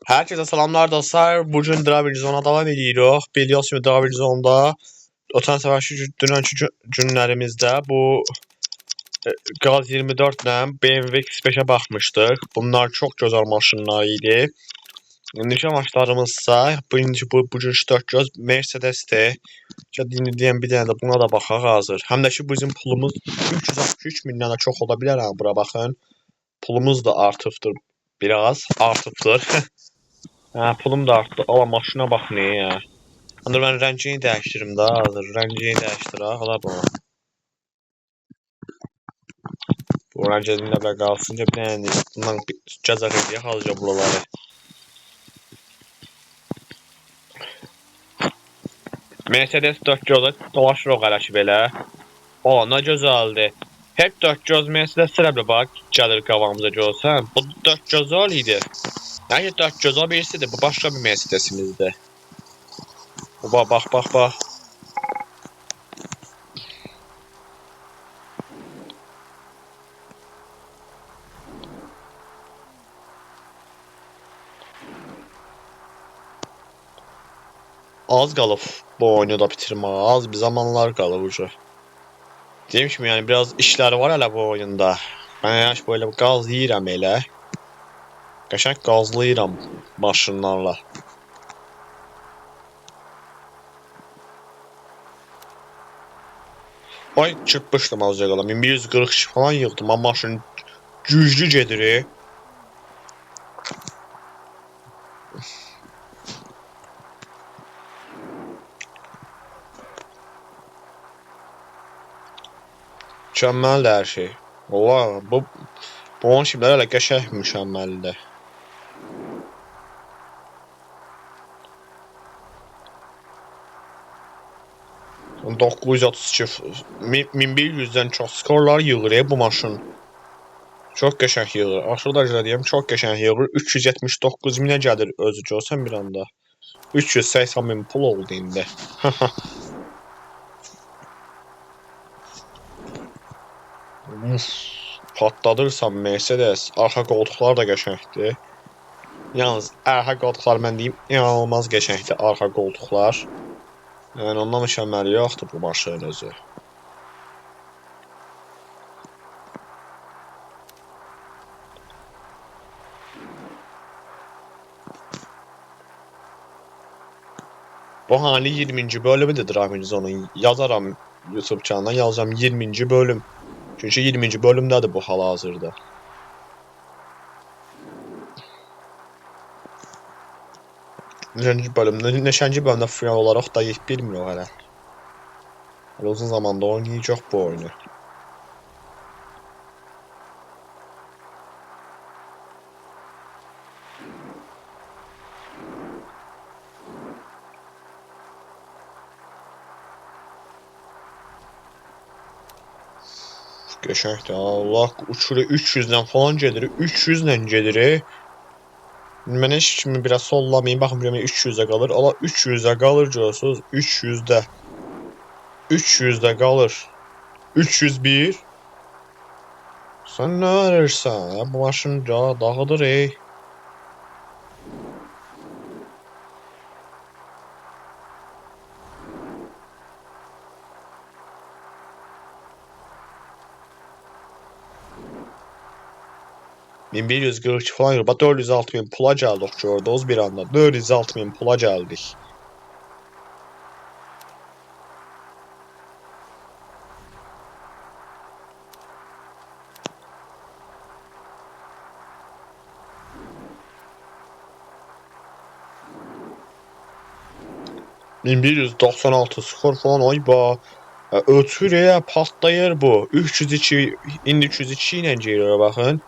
Herkese selamlar dostlar. Bugün Dravidzon'a devam ediyoruz. Biliyorsunuz kimi Dravidzon'da ötən səfərki dünənki günlərimizdə bu Gaz 24 ilə BMW X5'ə baxmışdıq. Bunlar çox gözəl maşınlar idi. İndiki maşlarımızsa bugünkü 4 göz Mercedes-dir. Deyən bir dənə də buna da baxaq hazır. Həm də ki bizim pulumuz 363 mindən də çox ola bilər ha bura baxın. Pulumuz da artıbdır. Biraz artıbdır. Ha, pulum da arttı. Ala maşına bax ne ya. Dur ben rəngini dəyişdirim daha hazır. Rəngini dəyişdirək. Ala bu. Bu rəngini də qalsın ki, bir dənə bundan cəzaq edək hazırca buraları. Mercedes 4 gözə dolaşırıq hələ ki belə. O, nə gözəldir. Hep 4 göz Mercedes sırabla bak gəlir qavamıza görsən. Bu 4 gözəl idi. Yəni 4 gözəl birisidir. Bu başqa bir Mercedesimizdir. Bak. Az qalıb bu oyunu da bitirməyə. Az bir zamanlar qalıb ucu. Deyim kimi yani biraz işləri var hələ bu oyunda. Ben yaş böyle gaz yiyirəm elə. Qəşəng gazlayıram maşınlarla. Ay çırpmışdım azca qala. 1140 falan yığdım ama maşın güclü gedir. Mükəmməldir hər şey. Ola bu onun şimdilər hələ qəşəng mükəmməldir. On 932 1100'dən çox skorlar yığır bu maşın. Çox qəşəng yığır. Aşağıda deyim, çox qəşəng yığır. 379 minə gəlir özü görsən bir anda. 380 min pul oldu indi. Patladırsam Mercedes. Arxa qoltuqlar da qəşəngdir. Yalnız arxa qoltuqlar mən deyim inanılmaz qəşəngdir arxa qoltuqlar. Yəni ondan mükəmməl yoxdur bu maşının özü. Bu hali 20. bölümüdür Dravidzon'un. Yazaram YouTube kanalına yazacağım 20. bölüm. Çünkü 20. bölümdədir bu hal-hazırda. Neşənci bölümdə final olaraq da bilmiyor hələ. Uzun zamanda oynayacaq bu oyunu. Qəşəngdir. Allah uçuru 300'dən falan gedir. 300'lə gedir. Mən heç kimi biraz sollamayayım. Baxın görmək 300'də qalır. Ala 300'də qalır görürsünüz. 300'də. 300'də qalır. 301. Sən nə arırsan? Bu maşın dağıdır ey. ...1142 falan yok. Bak 406 bin pula geldik gördünüz bir anda. 406 bin pula geldik. ...1196 skor falan ay ba. Ötür ya patlayır bu. 302 indi 302 ile geliyor bakın.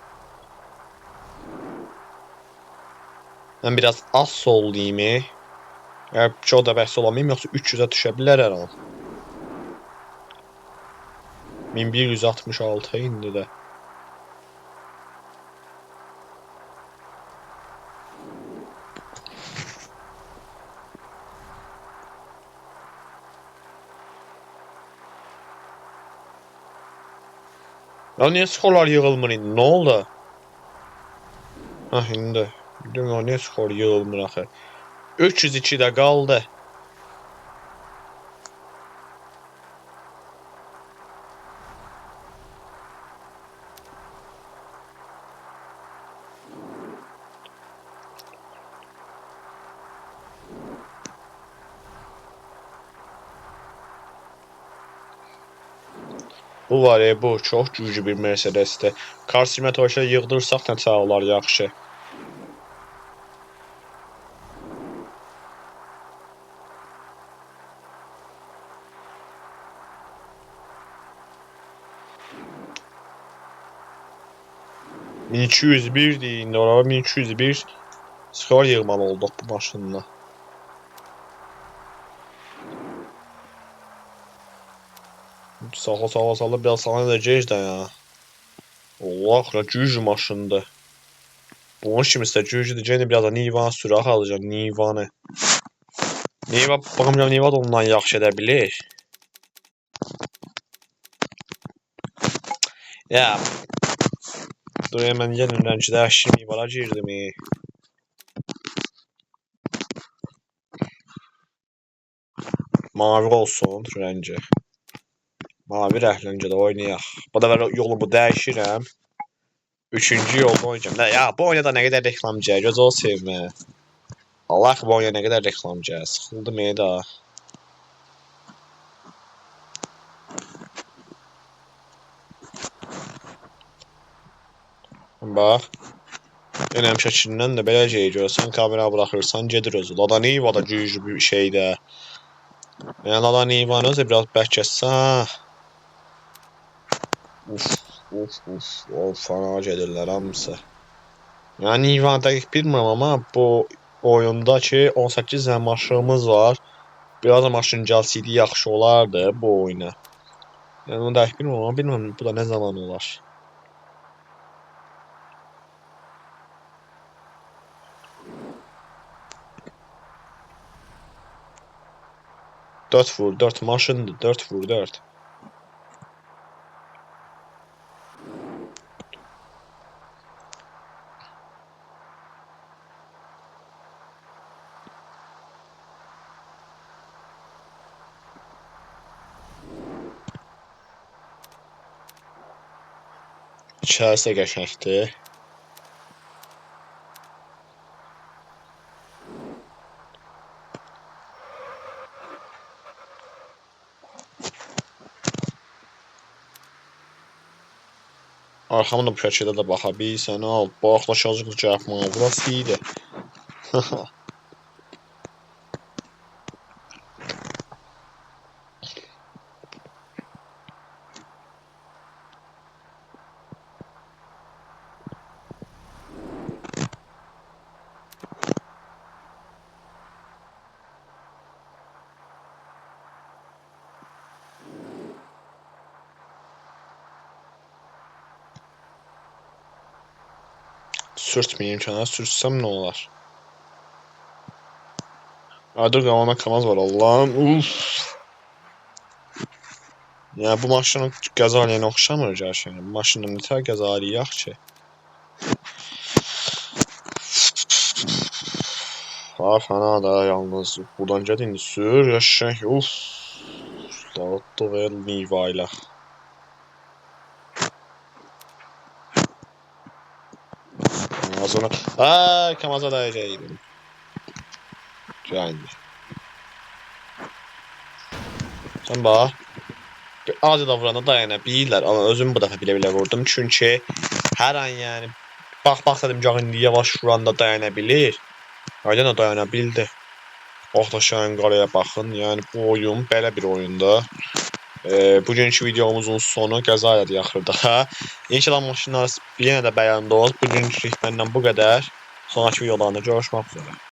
Ben biraz az sollayayım. Çox da bəhs olamayayım yoksa 300'ə düşə bilər hər an. 1166 indi də. Ya niye skorlar yığılmır indi? Ne oldu? Hah indi. Bilmiyorum, ne skor yığılmır axı. 302-də qaldı. Bu var ya, bu çox güclü bir Mercedesdir. Karsimə toşa yığdırsaq nə olar yaxşı. $1201 deyin, oraya 1201 skor yığmalı olduq bu maşınla. Sağa biraz sana edəcəyiz də ya. Allah, nə güclü maşındır. Bunun kimi istə güclüdür. Gene biraz da Nivan sürək alacağım, Nivanı. Niva, baxmayacağım, Niva da ondan yaxşı edə bilir. Ya, dur hemen yeniden dəyişir Nivala girdim. Mavi olsun rəngi. Mavi rəhləncə də oynayaq. Bu da yolumu dəyişirəm. Üçüncü yolda oynayacağım. Ya bu oyunda nə qədər reklamcıya göz ol sevmə. Allah, bu oyunda nə qədər reklamcıya. Sıxıldım da. Bax. Önəm şəklindən də belə şey görsən, kamera buraxırsan, gedir özü. Lada Niva da güclü bir şeydə. Yəni Lada Nivanı özü biraz bərkətsə. Uf, fana gedirlər hamısı. Yəni Nivanı dəqiq bilmirəm, amma bu oyundakı 18 dənə maşınımız var. Biraz da maşın gəlsəydi yaxşı olardı bu oyuna. Yəni onu dəqiq bilmirəm, amma bilmirəm bu da nə zaman olar. Dört vur, 4 maşındır, 4 vur, 4. İçərisi qəşəngdir. Arxamda bu şəkildə də baxa bilirsən, al, baxlaşacaq cəhətmə, burası iyiydi. Sürtməyeyim kənara, sürtsəm nə olar? Dur, qamama kamaz var, Allahım, uf. Yəni bu maşının qəza eləyənə oxşamır gerçəkən. Bu maşında nətər qəza eləyək ki? Fena da yalnız buradan gəl indi sür, yaşək, uf. Dağıtdıq el Niva ilə. Sonra, kamaza dəyəcəydim. Gəl. Sən bax. Az da vuranda dayana bilirlər, amma özüm bu dəfə bilə-bilə vurdum. Çünki hər an yəni bax dedim ki, indi yavaş vuranda dayana bilir. Aydan da dayana bildi. Oxtaşan qaraya baxın. Yəni bu oyun belə bir oyundur. Bugünkü videomuzun sonu qəza ilə yaxırda. İnşallah maşınları yenə də bəyəndiniz. Bugünkü məndən bu qədər. Sonraki videolarda görüşmək üzrə.